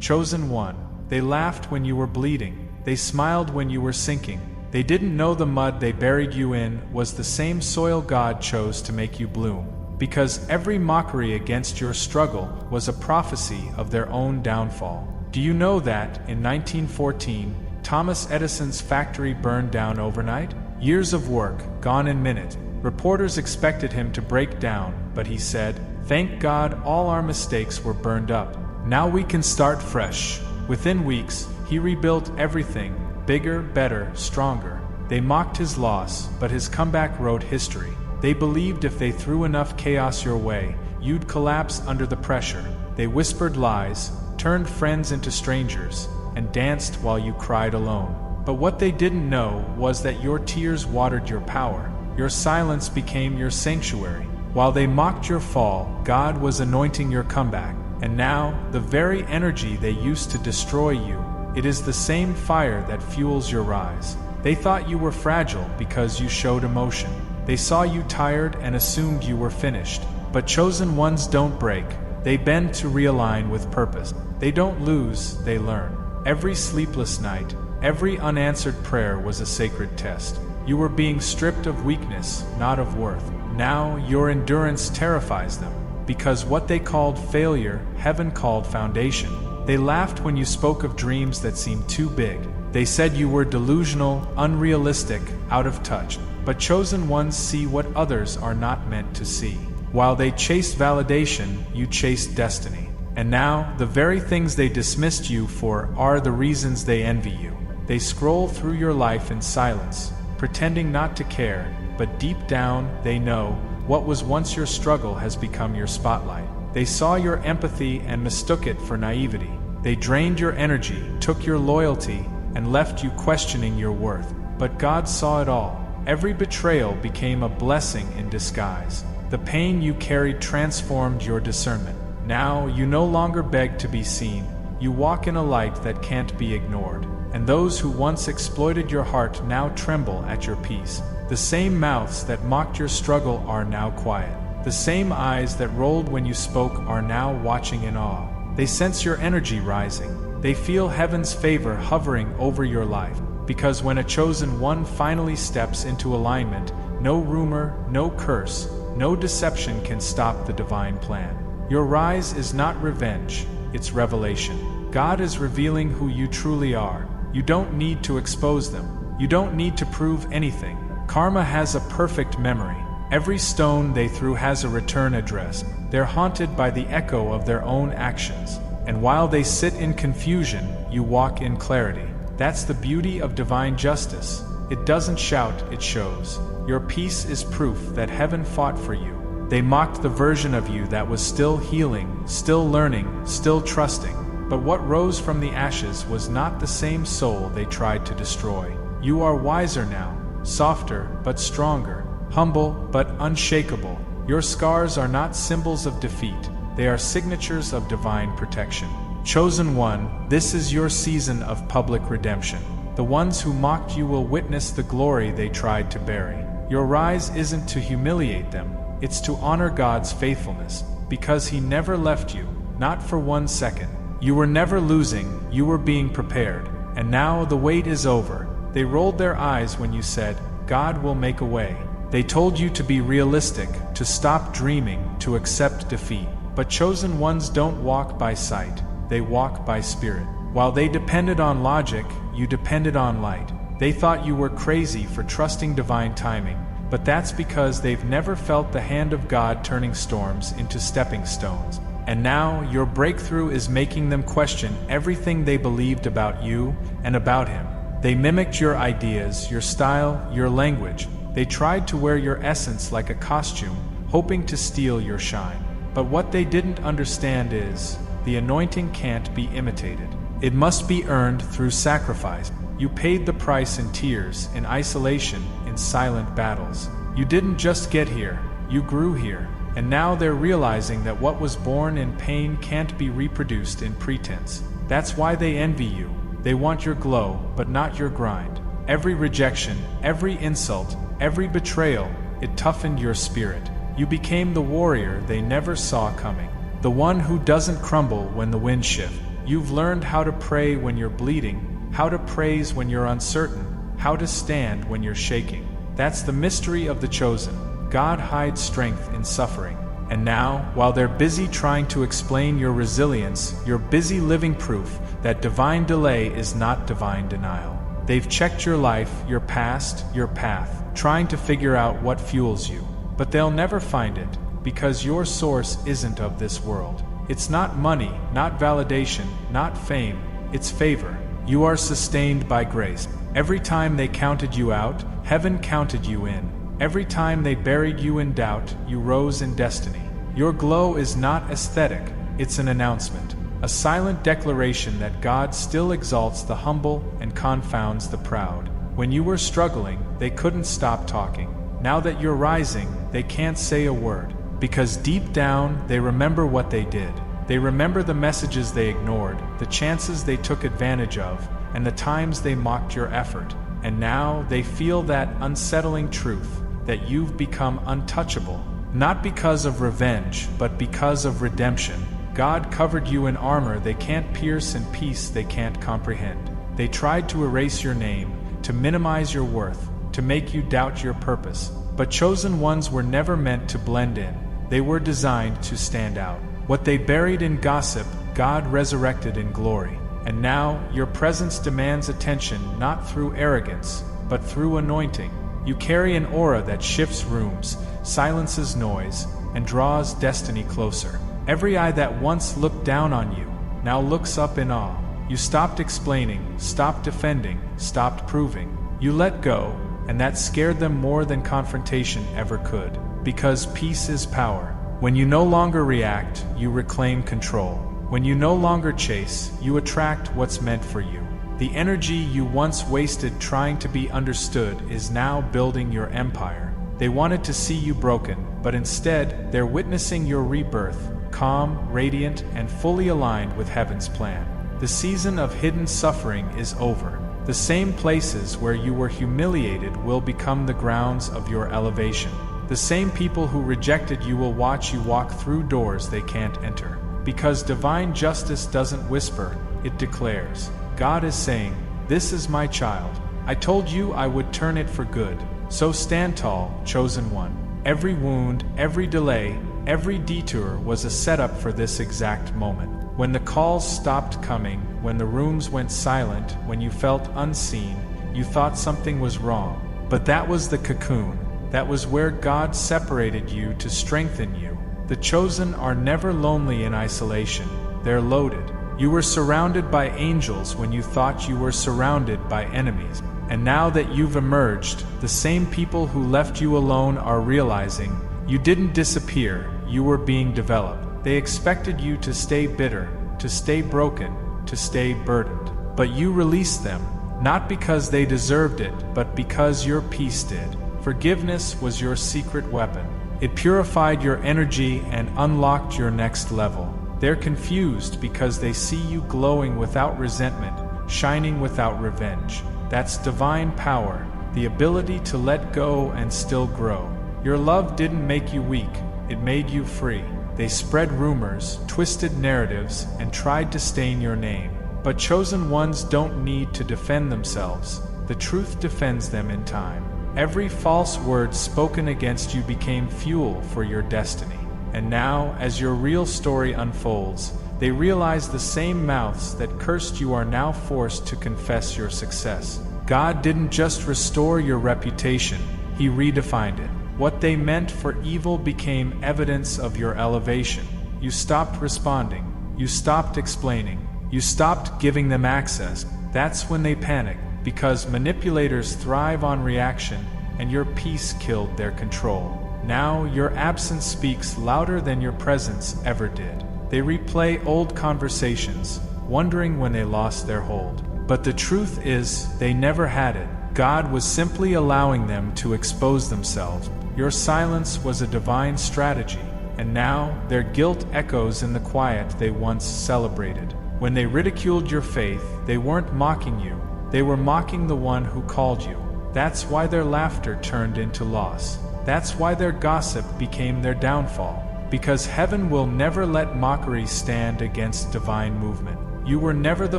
Chosen one. They laughed when you were bleeding. They smiled when you were sinking. They didn't know the mud they buried you in was the same soil God chose to make you bloom. Because every mockery against your struggle was a prophecy of their own downfall. Do you know that, in 1914, Thomas Edison's factory burned down overnight? Years of work, gone in minutes. Reporters expected him to break down, but he said, "Thank God all our mistakes were burned up. Now we can start fresh." Within weeks, he rebuilt everything, bigger, better, stronger. They mocked his loss, but his comeback wrote history. They believed if they threw enough chaos your way, you'd collapse under the pressure. They whispered lies, turned friends into strangers, and danced while you cried alone. But what they didn't know was that your tears watered your power. Your silence became your sanctuary. While they mocked your fall, God was anointing your comeback. And now, the very energy they used to destroy you, it is the same fire that fuels your rise. They thought you were fragile because you showed emotion. They saw you tired and assumed you were finished. But chosen ones don't break. They bend to realign with purpose. They don't lose, they learn. Every sleepless night, every unanswered prayer was a sacred test. You were being stripped of weakness, not of worth. Now your endurance terrifies them, because what they called failure, heaven called foundation. They laughed when you spoke of dreams that seemed too big. They said you were delusional, unrealistic, out of touch. But chosen ones see what others are not meant to see. While they chased validation, you chased destiny. And now, the very things they dismissed you for are the reasons they envy you. They scroll through your life in silence, pretending not to care, but deep down, they know what was once your struggle has become your spotlight. They saw your empathy and mistook it for naivety. They drained your energy, took your loyalty, and left you questioning your worth. But God saw it all. Every betrayal became a blessing in disguise. The pain you carried transformed your discernment. Now you no longer beg to be seen. You walk in a light that can't be ignored. And those who once exploited your heart now tremble at your peace. The same mouths that mocked your struggle are now quiet. The same eyes that rolled when you spoke are now watching in awe. They sense your energy rising. They feel heaven's favor hovering over your life. Because when a chosen one finally steps into alignment, no rumor, no curse, no deception can stop the divine plan. Your rise is not revenge, it's revelation. God is revealing who you truly are. You don't need to expose them. You don't need to prove anything. Karma has a perfect memory. Every stone they threw has a return address. They're haunted by the echo of their own actions. And while they sit in confusion, you walk in clarity. That's the beauty of divine justice. It doesn't shout, it shows. Your peace is proof that heaven fought for you. They mocked the version of you that was still healing, still learning, still trusting. But what rose from the ashes was not the same soul they tried to destroy. You are wiser now, softer but stronger, humble but unshakable. Your scars are not symbols of defeat, they are signatures of divine protection. Chosen one, this is your season of public redemption. The ones who mocked you will witness the glory they tried to bury. Your rise isn't to humiliate them, it's to honor God's faithfulness, because He never left you, not for 1 second. You were never losing, you were being prepared. And now the wait is over. They rolled their eyes when you said, God will make a way. They told you to be realistic, to stop dreaming, to accept defeat. But chosen ones don't walk by sight, they walk by spirit. While they depended on logic, you depended on light. They thought you were crazy for trusting divine timing, but that's because they've never felt the hand of God turning storms into stepping stones. And now your breakthrough is making them question everything they believed about you and about Him. They mimicked your ideas, your style, your language. They tried to wear your essence like a costume, hoping to steal your shine. But what they didn't understand is, the anointing can't be imitated. It must be earned through sacrifice. You paid the price in tears, in isolation, in silent battles. You didn't just get here, you grew here. And now they're realizing that what was born in pain can't be reproduced in pretense. That's why they envy you. They want your glow, but not your grind. Every rejection, every insult, every betrayal, it toughened your spirit. You became the warrior they never saw coming. The one who doesn't crumble when the wind shifts. You've learned how to pray when you're bleeding, how to praise when you're uncertain, how to stand when you're shaking. That's the mystery of the chosen. God hides strength in suffering. And now, while they're busy trying to explain your resilience, you're busy living proof that divine delay is not divine denial. They've checked your life, your past, your path, trying to figure out what fuels you. But they'll never find it, because your source isn't of this world. It's not money, not validation, not fame, it's favor. You are sustained by grace. Every time they counted you out, heaven counted you in. Every time they buried you in doubt, you rose in destiny. Your glow is not aesthetic, it's an announcement, a silent declaration that God still exalts the humble and confounds the proud. When you were struggling, they couldn't stop talking. Now that you're rising, they can't say a word, because deep down, they remember what they did. They remember the messages they ignored, the chances they took advantage of, and the times they mocked your effort. And now they feel that unsettling truth, that you've become untouchable, not because of revenge, but because of redemption. God covered you in armor they can't pierce and peace they can't comprehend. They tried to erase your name, to minimize your worth, to make you doubt your purpose. But chosen ones were never meant to blend in. They were designed to stand out. What they buried in gossip, God resurrected in glory. And now, your presence demands attention not through arrogance, but through anointing. You carry an aura that shifts rooms, silences noise, and draws destiny closer. Every eye that once looked down on you, now looks up in awe. You stopped explaining, stopped defending, stopped proving. You let go, and that scared them more than confrontation ever could. Because peace is power. When you no longer react, you reclaim control. When you no longer chase, you attract what's meant for you. The energy you once wasted trying to be understood is now building your empire. They wanted to see you broken, but instead, they're witnessing your rebirth, calm, radiant, and fully aligned with heaven's plan. The season of hidden suffering is over. The same places where you were humiliated will become the grounds of your elevation. The same people who rejected you will watch you walk through doors they can't enter. Because divine justice doesn't whisper, it declares. God is saying, "This is my child. I told you I would turn it for good. So stand tall, chosen one." Every wound, every delay, every detour was a setup for this exact moment. When the calls stopped coming, when the rooms went silent, when you felt unseen, you thought something was wrong. But that was the cocoon. That was where God separated you to strengthen you. The chosen are never lonely in isolation. They're loaded. You were surrounded by angels when you thought you were surrounded by enemies. And now that you've emerged, the same people who left you alone are realizing you didn't disappear, you were being developed. They expected you to stay bitter, to stay broken, to stay burdened. But you released them, not because they deserved it, but because your peace did. Forgiveness was your secret weapon. It purified your energy and unlocked your next level. They're confused because they see you glowing without resentment, shining without revenge. That's divine power, the ability to let go and still grow. Your love didn't make you weak, it made you free. They spread rumors, twisted narratives, and tried to stain your name. But chosen ones don't need to defend themselves. The truth defends them in time. Every false word spoken against you became fuel for your destiny. And now, as your real story unfolds, they realize the same mouths that cursed you are now forced to confess your success. God didn't just restore your reputation, He redefined it. What they meant for evil became evidence of your elevation. You stopped responding. You stopped explaining. You stopped giving them access. That's when they panic, because manipulators thrive on reaction, and your peace killed their control. Now your absence speaks louder than your presence ever did. They replay old conversations, wondering when they lost their hold. But the truth is, they never had it. God was simply allowing them to expose themselves. Your silence was a divine strategy, and now their guilt echoes in the quiet they once celebrated. When they ridiculed your faith, they weren't mocking you, they were mocking the one who called you. That's why their laughter turned into loss. That's why their gossip became their downfall. Because heaven will never let mockery stand against divine movement. You were never the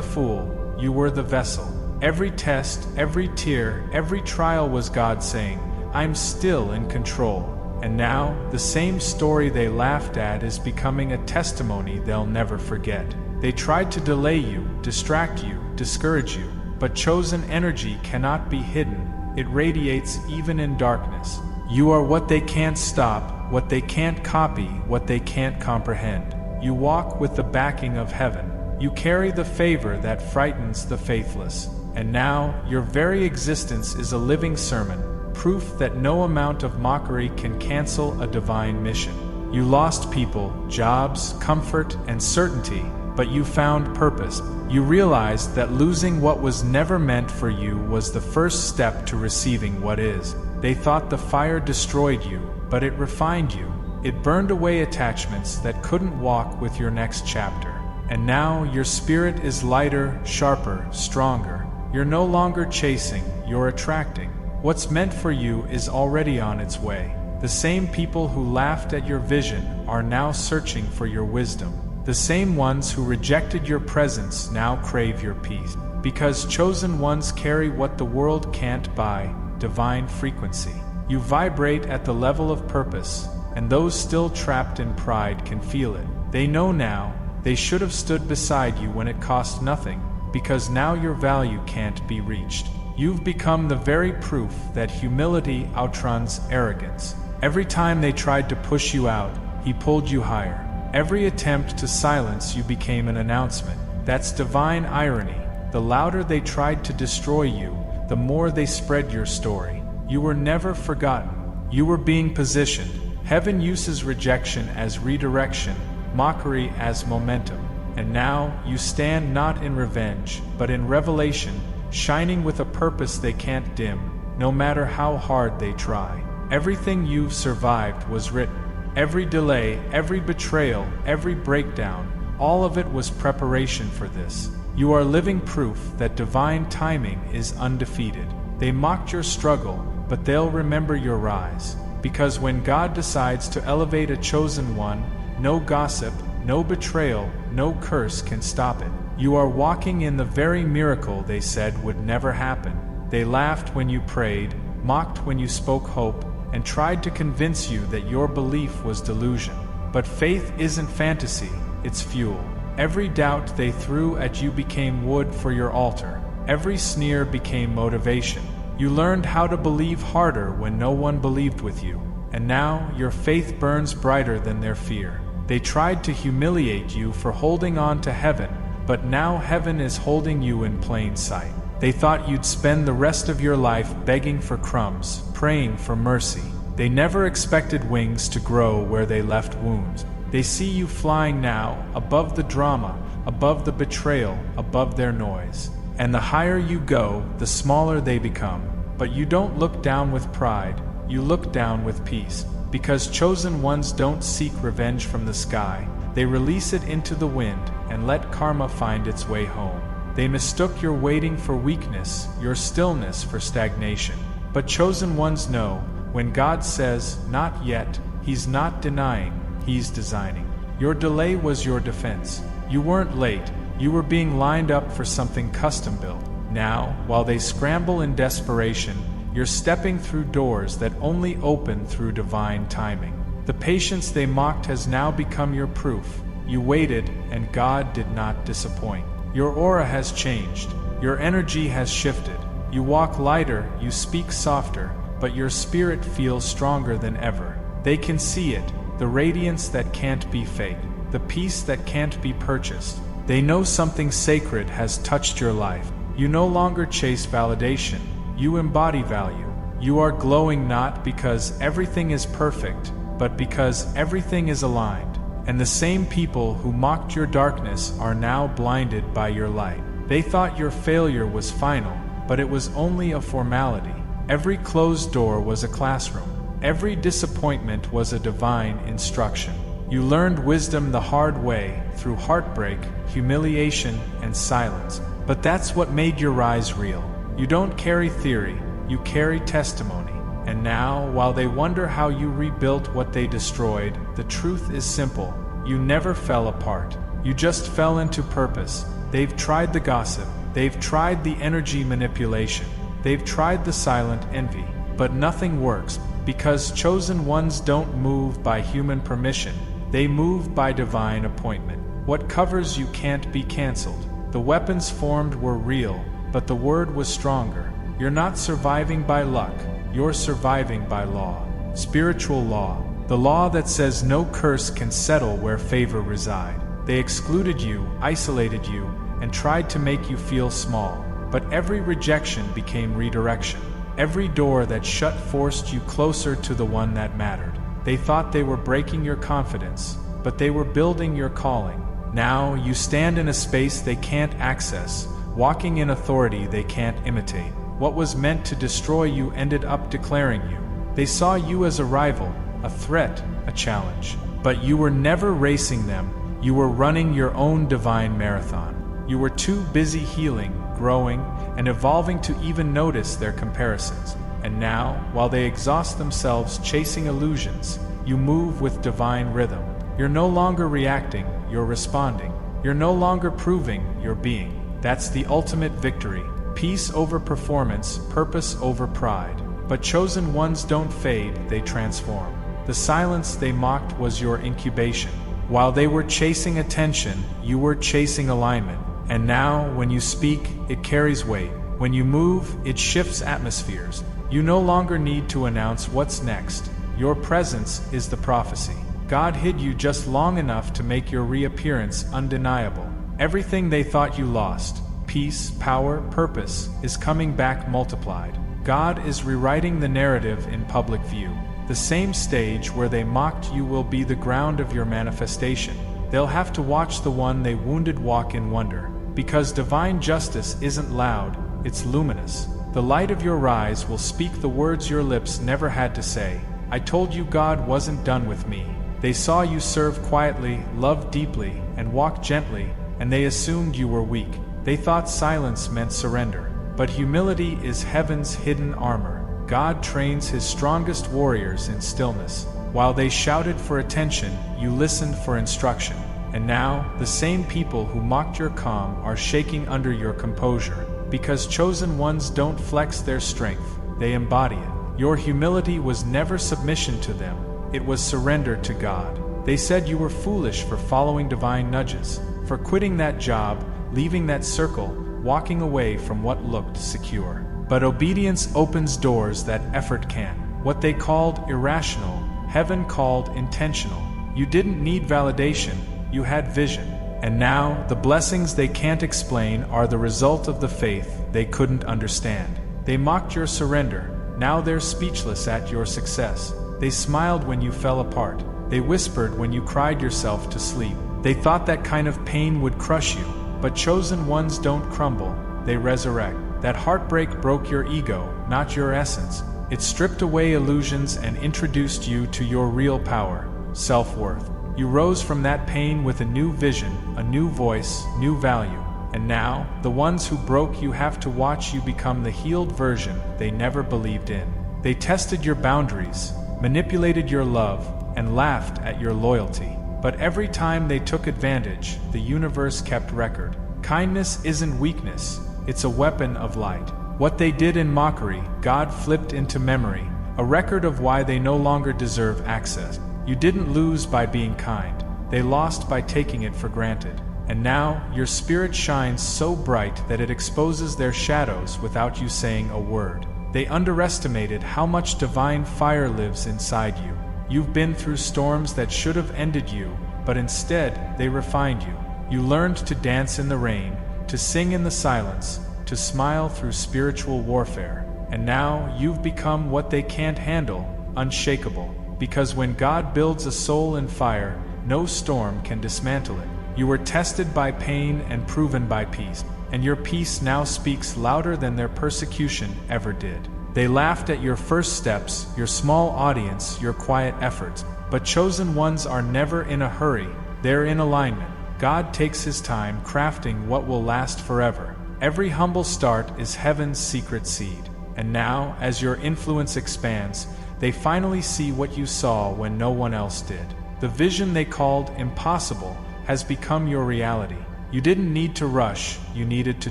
fool, you were the vessel. Every test, every tear, every trial was God saying, I'm still in control. And now, the same story they laughed at is becoming a testimony they'll never forget. They tried to delay you, distract you, discourage you, but chosen energy cannot be hidden. It radiates even in darkness. You are what they can't stop, what they can't copy, what they can't comprehend. You walk with the backing of heaven. You carry the favor that frightens the faithless. And now, your very existence is a living sermon, proof that no amount of mockery can cancel a divine mission. You lost people, jobs, comfort, and certainty, but you found purpose. You realized that losing what was never meant for you was the first step to receiving what is. They thought the fire destroyed you, but it refined you. It burned away attachments that couldn't walk with your next chapter. And now your spirit is lighter, sharper, stronger. You're no longer chasing, you're attracting. What's meant for you is already on its way. The same people who laughed at your vision are now searching for your wisdom. The same ones who rejected your presence now crave your peace. Because chosen ones carry what the world can't buy, divine frequency. You vibrate at the level of purpose, and those still trapped in pride can feel it. They know now, they should have stood beside you when it cost nothing, because now your value can't be reached. You've become the very proof that humility outruns arrogance. Every time they tried to push you out, he pulled you higher. Every attempt to silence you became an announcement. That's divine irony. The louder they tried to destroy you, the more they spread your story. You were never forgotten. You were being positioned. Heaven uses rejection as redirection, mockery as momentum. And now you stand not in revenge, but in revelation, shining with a purpose they can't dim, no matter how hard they try. Everything you've survived was written. Every delay, every betrayal, every breakdown, all of it was preparation for this. You are living proof that divine timing is undefeated. They mocked your struggle, but they'll remember your rise. Because when God decides to elevate a chosen one, no gossip, no betrayal, no curse can stop it. You are walking in the very miracle they said would never happen. They laughed when you prayed, mocked when you spoke hope, and tried to convince you that your belief was delusion. But faith isn't fantasy, it's fuel. Every doubt they threw at you became wood for your altar. Every sneer became motivation. You learned how to believe harder when no one believed with you. And now your faith burns brighter than their fear. They tried to humiliate you for holding on to heaven, but now heaven is holding you in plain sight. They thought you'd spend the rest of your life begging for crumbs, praying for mercy. They never expected wings to grow where they left wounds. They see you flying now, above the drama, above the betrayal, above their noise. And the higher you go, the smaller they become. But you don't look down with pride, you look down with peace. Because chosen ones don't seek revenge from the sky, they release it into the wind and let karma find its way home. They mistook your waiting for weakness, your stillness for stagnation. But chosen ones know, when God says, not yet, He's not denying, He's designing. Your delay was your defense. You weren't late, you were being lined up for something custom-built. Now, while they scramble in desperation, you're stepping through doors that only open through divine timing. The patience they mocked has now become your proof. You waited, and God did not disappoint. Your aura has changed. Your energy has shifted. You walk lighter, you speak softer, but your spirit feels stronger than ever. They can see it, the radiance that can't be faked, the peace that can't be purchased. They know something sacred has touched your life. You no longer chase validation. You embody value. You are glowing not because everything is perfect, but because everything is aligned. And the same people who mocked your darkness are now blinded by your light. They thought your failure was final, but it was only a formality. Every closed door was a classroom. Every disappointment was a divine instruction. You learned wisdom the hard way, through heartbreak, humiliation, and silence. But that's what made your rise real. You don't carry theory, you carry testimony. And now, while they wonder how you rebuilt what they destroyed, the truth is simple. You never fell apart. You just fell into purpose. They've tried the gossip, they've tried the energy manipulation, they've tried the silent envy, but nothing works, because chosen ones don't move by human permission, they move by divine appointment. What covers you can't be canceled. The weapons formed were real, but the word was stronger. You're not surviving by luck, you're surviving by law. Spiritual law, the law that says no curse can settle where favor reside. They excluded you, isolated you, and tried to make you feel small. But every rejection became redirection. Every door that shut forced you closer to the one that mattered. They thought they were breaking your confidence, but they were building your calling. Now you stand in a space they can't access, walking in authority they can't imitate. What was meant to destroy you ended up declaring you. They saw you as a rival, a threat, a challenge. But you were never racing them, you were running your own divine marathon. You were too busy healing, growing, and evolving to even notice their comparisons. And now, while they exhaust themselves chasing illusions, you move with divine rhythm. You're no longer reacting, you're responding. You're no longer proving, you're being. That's the ultimate victory. Peace over performance, purpose over pride. But chosen ones don't fade, they transform. The silence they mocked was your incubation. While they were chasing attention, you were chasing alignment. And now, when you speak, it carries weight. When you move, it shifts atmospheres. You no longer need to announce what's next. Your presence is the prophecy. God hid you just long enough to make your reappearance undeniable. Everything they thought you lost, peace, power, purpose, is coming back multiplied. God is rewriting the narrative in public view. The same stage where they mocked you will be the ground of your manifestation. They'll have to watch the one they wounded walk in wonder. Because divine justice isn't loud, it's luminous. The light of your rise will speak the words your lips never had to say. I told you God wasn't done with me. They saw you serve quietly, love deeply, and walk gently, and they assumed you were weak. They thought silence meant surrender. But humility is heaven's hidden armor. God trains his strongest warriors in stillness. While they shouted for attention, you listened for instruction. And now, the same people who mocked your calm are shaking under your composure. Because chosen ones don't flex their strength, they embody it. Your humility was never submission to them, it was surrender to God. They said you were foolish for following divine nudges, for quitting that job, leaving that circle, walking away from what looked secure. But obedience opens doors that effort can't. What they called irrational, heaven called intentional. You didn't need validation, you had vision. And now, the blessings they can't explain are the result of the faith they couldn't understand. They mocked your surrender, now they're speechless at your success. They smiled when you fell apart. They whispered when you cried yourself to sleep. They thought that kind of pain would crush you. But chosen ones don't crumble, they resurrect. That heartbreak broke your ego, not your essence. It stripped away illusions and introduced you to your real power, self-worth. You rose from that pain with a new vision, a new voice, new value. And now, the ones who broke you have to watch you become the healed version they never believed in. They tested your boundaries, manipulated your love, and laughed at your loyalty. But every time they took advantage, the universe kept record. Kindness isn't weakness, it's a weapon of light. What they did in mockery, God flipped into memory, a record of why they no longer deserve access. You didn't lose by being kind, they lost by taking it for granted. And now, your spirit shines so bright that it exposes their shadows without you saying a word. They underestimated how much divine fire lives inside you. You've been through storms that should have ended you, but instead, they refined you. You learned to dance in the rain, to sing in the silence, to smile through spiritual warfare. And now, you've become what they can't handle, unshakable. Because when God builds a soul in fire, no storm can dismantle it. You were tested by pain and proven by peace, and your peace now speaks louder than their persecution ever did. They laughed at your first steps, your small audience, your quiet efforts. But chosen ones are never in a hurry, they're in alignment. God takes his time crafting what will last forever. Every humble start is heaven's secret seed. And now, as your influence expands, they finally see what you saw when no one else did. The vision they called impossible has become your reality. You didn't need to rush, you needed to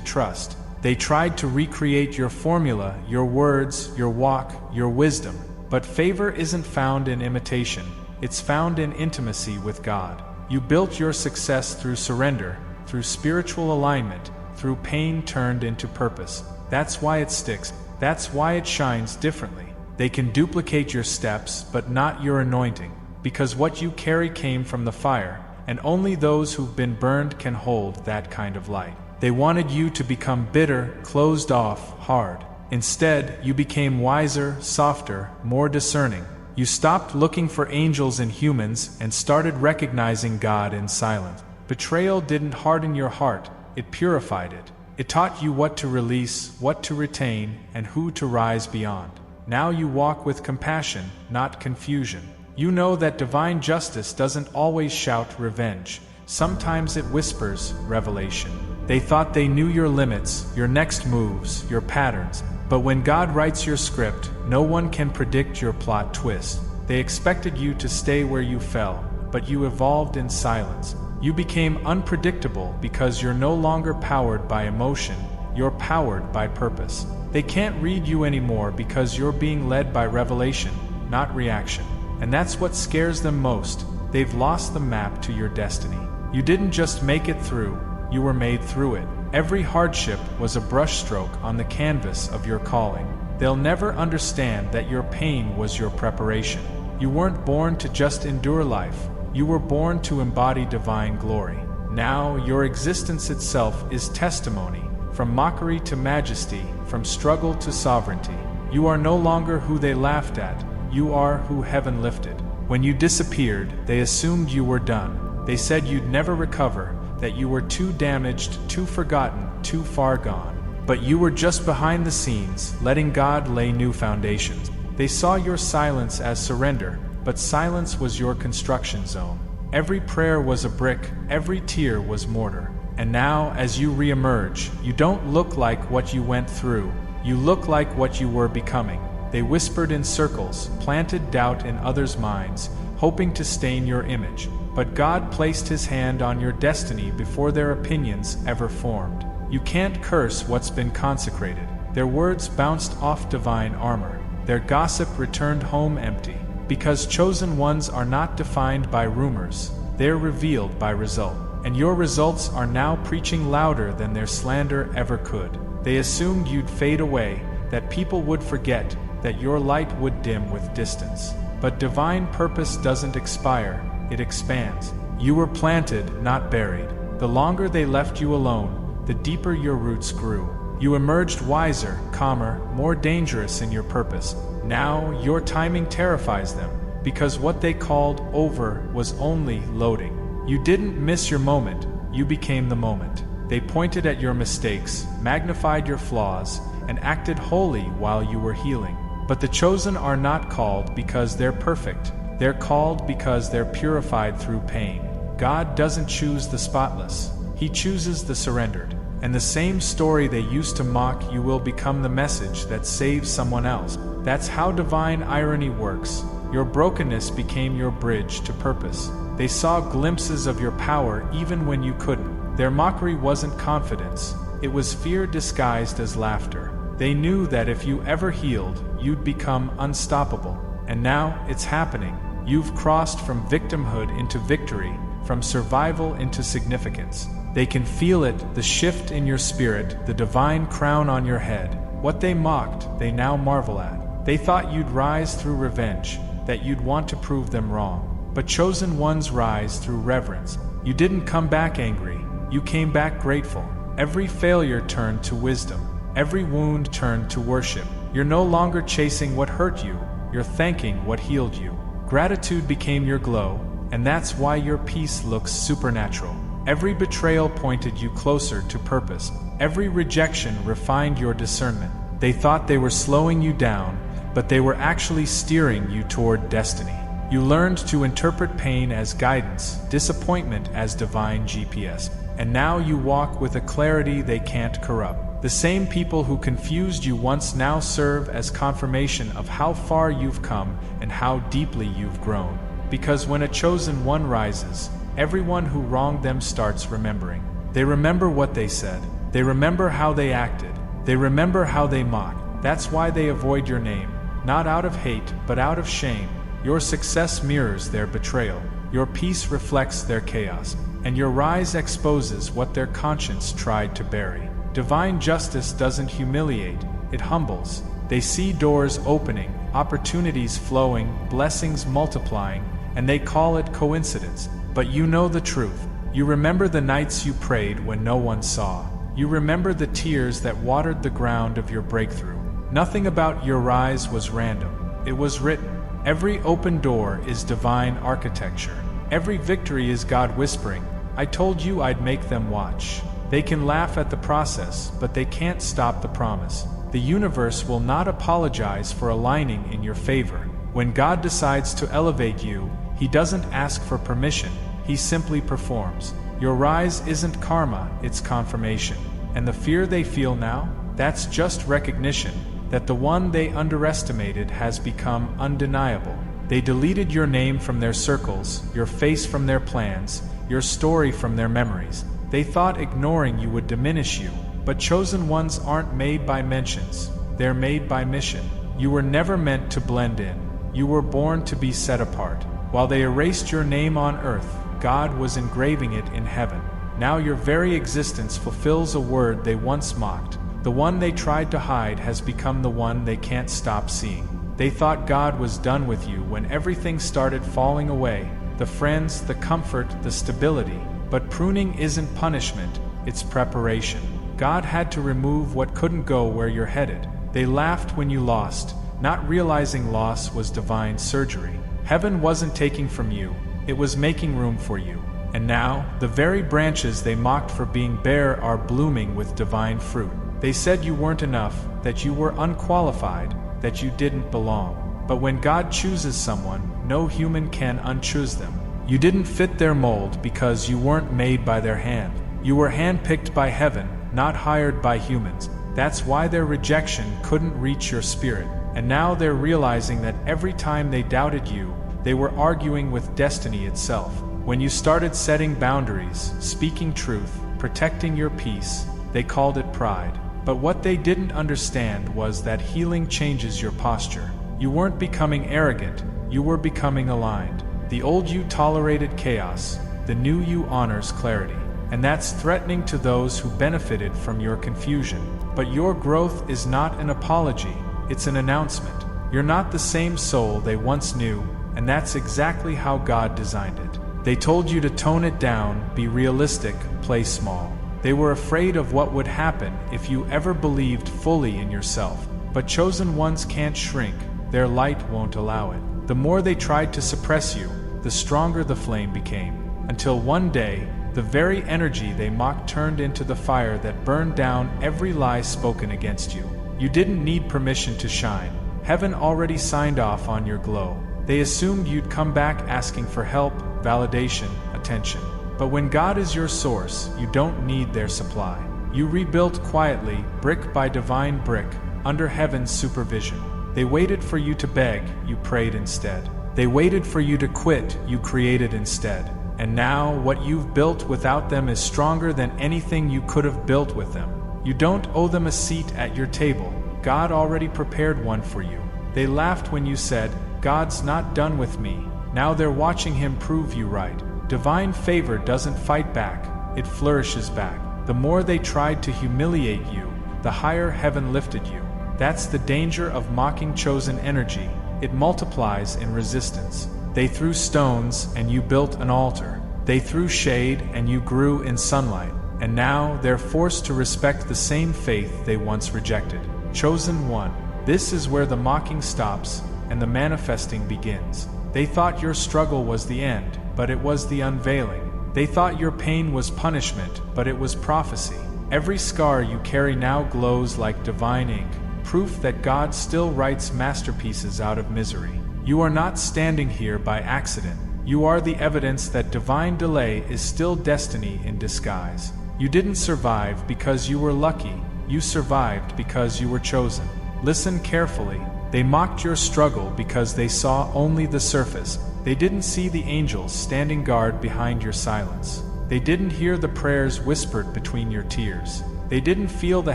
trust. They tried to recreate your formula, your words, your walk, your wisdom. But favor isn't found in imitation, it's found in intimacy with God. You built your success through surrender, through spiritual alignment, through pain turned into purpose. That's why it sticks. That's why it shines differently. They can duplicate your steps, but not your anointing, because what you carry came from the fire, and only those who've been burned can hold that kind of light. They wanted you to become bitter, closed off, hard. Instead, you became wiser, softer, more discerning. You stopped looking for angels in humans and started recognizing God in silence. Betrayal didn't harden your heart, it purified it. It taught you what to release, what to retain, and who to rise beyond. Now you walk with compassion, not confusion. You know that divine justice doesn't always shout revenge. Sometimes it whispers revelation. They thought they knew your limits, your next moves, your patterns. But when God writes your script, no one can predict your plot twist. They expected you to stay where you fell, but you evolved in silence. You became unpredictable because you're no longer powered by emotion, you're powered by purpose. They can't read you anymore because you're being led by revelation, not reaction. And that's what scares them most. They've lost the map to your destiny. You didn't just make it through, you were made through it. Every hardship was a brushstroke on the canvas of your calling. They'll never understand that your pain was your preparation. You weren't born to just endure life, you were born to embody divine glory. Now your existence itself is testimony, from mockery to majesty, from struggle to sovereignty. You are no longer who they laughed at, you are who heaven lifted. When you disappeared, they assumed you were done. They said you'd never recover, that you were too damaged, too forgotten, too far gone. But you were just behind the scenes, letting God lay new foundations. They saw your silence as surrender, but silence was your construction zone. Every prayer was a brick, every tear was mortar. And now, as you re-emerge, you don't look like what you went through, you look like what you were becoming. They whispered in circles, planted doubt in others' minds, hoping to stain your image. But God placed His hand on your destiny before their opinions ever formed. You can't curse what's been consecrated. Their words bounced off divine armor. Their gossip returned home empty. Because chosen ones are not defined by rumors, they're revealed by result. And your results are now preaching louder than their slander ever could. They assumed you'd fade away, that people would forget, that your light would dim with distance. But divine purpose doesn't expire, it expands. You were planted, not buried. The longer they left you alone, the deeper your roots grew. You emerged wiser, calmer, more dangerous in your purpose. Now your timing terrifies them, because what they called over was only loading. You didn't miss your moment, you became the moment. They pointed at your mistakes, magnified your flaws, and acted holy while you were healing. But the chosen are not called because they're perfect. They're called because they're purified through pain. God doesn't choose the spotless. He chooses the surrendered. And the same story they used to mock you will become the message that saves someone else. That's how divine irony works. Your brokenness became your bridge to purpose. They saw glimpses of your power even when you couldn't. Their mockery wasn't confidence. It was fear disguised as laughter. They knew that if you ever healed, you'd become unstoppable. And now it's happening. You've crossed from victimhood into victory, from survival into significance. They can feel it, the shift in your spirit, the divine crown on your head. What they mocked, they now marvel at. They thought you'd rise through revenge, that you'd want to prove them wrong. But chosen ones rise through reverence. You didn't come back angry, you came back grateful. Every failure turned to wisdom. Every wound turned to worship. You're no longer chasing what hurt you, you're thanking what healed you. Gratitude became your glow, and that's why your peace looks supernatural. Every betrayal pointed you closer to purpose. Every rejection refined your discernment. They thought they were slowing you down, but they were actually steering you toward destiny. You learned to interpret pain as guidance, disappointment as divine GPS. And now you walk with a clarity they can't corrupt. The same people who confused you once now serve as confirmation of how far you've come and how deeply you've grown. Because when a chosen one rises, everyone who wronged them starts remembering. They remember what they said. They remember how they acted. They remember how they mocked. That's why they avoid your name, not out of hate, but out of shame. Your success mirrors their betrayal. Your peace reflects their chaos, and your rise exposes what their conscience tried to bury. Divine justice doesn't humiliate, it humbles. They see doors opening, opportunities flowing, blessings multiplying, and they call it coincidence. But you know the truth. You remember the nights you prayed when no one saw. You remember the tears that watered the ground of your breakthrough. Nothing about your rise was random. It was written. Every open door is divine architecture. Every victory is God whispering, "I told you I'd make them watch." They can laugh at the process, but they can't stop the promise. The universe will not apologize for aligning in your favor. When God decides to elevate you, He doesn't ask for permission, He simply performs. Your rise isn't karma, it's confirmation. And the fear they feel now? That's just recognition that the one they underestimated has become undeniable. They deleted your name from their circles, your face from their plans, your story from their memories. They thought ignoring you would diminish you, but chosen ones aren't made by mentions, they're made by mission. You were never meant to blend in. You were born to be set apart. While they erased your name on earth, God was engraving it in heaven. Now your very existence fulfills a word they once mocked. The one they tried to hide has become the one they can't stop seeing. They thought God was done with you when everything started falling away, the friends, the comfort, the stability. But pruning isn't punishment, it's preparation. God had to remove what couldn't go where you're headed. They laughed when you lost, not realizing loss was divine surgery. Heaven wasn't taking from you, it was making room for you. And now, the very branches they mocked for being bare are blooming with divine fruit. They said you weren't enough, that you were unqualified, that you didn't belong. But when God chooses someone, no human can unchoose them. You didn't fit their mold because you weren't made by their hand. You were handpicked by heaven, not hired by humans. That's why their rejection couldn't reach your spirit. And now they're realizing that every time they doubted you, they were arguing with destiny itself. When you started setting boundaries, speaking truth, protecting your peace, they called it pride. But what they didn't understand was that healing changes your posture. You weren't becoming arrogant, you were becoming aligned. The old you tolerated chaos, the new you honors clarity. And that's threatening to those who benefited from your confusion. But your growth is not an apology, it's an announcement. You're not the same soul they once knew, and that's exactly how God designed it. They told you to tone it down, be realistic, play small. They were afraid of what would happen if you ever believed fully in yourself. But chosen ones can't shrink, their light won't allow it. The more they tried to suppress you, the stronger the flame became. Until one day, the very energy they mocked turned into the fire that burned down every lie spoken against you. You didn't need permission to shine. Heaven already signed off on your glow. They assumed you'd come back asking for help, validation, attention. But when God is your source, you don't need their supply. You rebuilt quietly, brick by divine brick, under heaven's supervision. They waited for you to beg, you prayed instead. They waited for you to quit, you created instead. And now, what you've built without them is stronger than anything you could have built with them. You don't owe them a seat at your table. God already prepared one for you. They laughed when you said, "God's not done with me." Now they're watching Him prove you right. Divine favor doesn't fight back, it flourishes back. The more they tried to humiliate you, the higher heaven lifted you. That's the danger of mocking chosen energy. It multiplies in resistance. They threw stones and you built an altar. They threw shade and you grew in sunlight. And now they're forced to respect the same faith they once rejected. Chosen one. This is where the mocking stops and the manifesting begins. They thought your struggle was the end, but it was the unveiling. They thought your pain was punishment, but it was prophecy. Every scar you carry now glows like divine ink, proof that God still writes masterpieces out of misery. You are not standing here by accident. You are the evidence that divine delay is still destiny in disguise. You didn't survive because you were lucky. You survived because you were chosen. Listen carefully. They mocked your struggle because they saw only the surface. They didn't see the angels standing guard behind your silence. They didn't hear the prayers whispered between your tears. They didn't feel the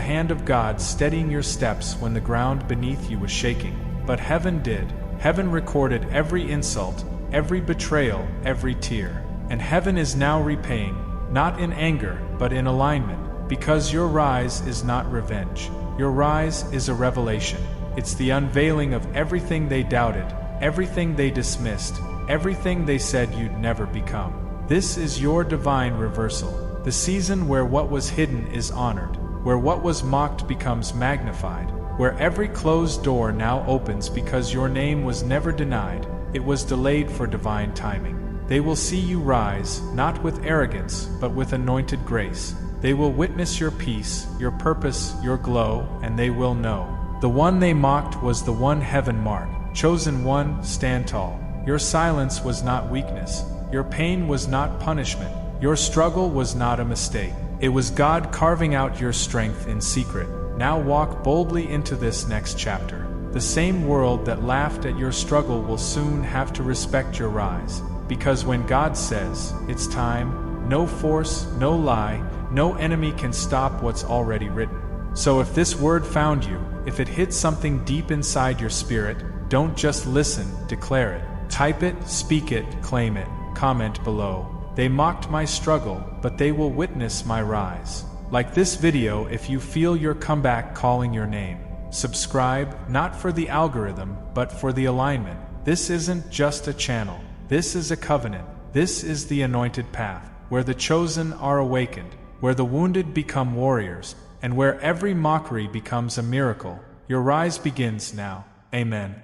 hand of God steadying your steps when the ground beneath you was shaking. But heaven did. Heaven recorded every insult, every betrayal, every tear. And heaven is now repaying, not in anger, but in alignment, because your rise is not revenge. Your rise is a revelation. It's the unveiling of everything they doubted, everything they dismissed, everything they said you'd never become. This is your divine reversal, the season where what was hidden is honored, where what was mocked becomes magnified, where every closed door now opens because your name was never denied, it was delayed for divine timing. They will see you rise, not with arrogance, but with anointed grace. They will witness your peace, your purpose, your glow, and they will know. The one they mocked was the one heaven marked. Chosen one, stand tall. Your silence was not weakness. Your pain was not punishment. Your struggle was not a mistake. It was God carving out your strength in secret. Now walk boldly into this next chapter. The same world that laughed at your struggle will soon have to respect your rise. Because when God says, it's time, no force, no lie, no enemy can stop what's already written. So if this word found you, if it hit something deep inside your spirit, don't just listen, declare it. Type it, speak it, claim it, comment below. They mocked my struggle, but they will witness my rise. Like this video if you feel your comeback calling your name. Subscribe, not for the algorithm, but for the alignment. This isn't just a channel. This is a covenant. This is the anointed path, where the chosen are awakened, where the wounded become warriors, and where every mockery becomes a miracle. Your rise begins now. Amen.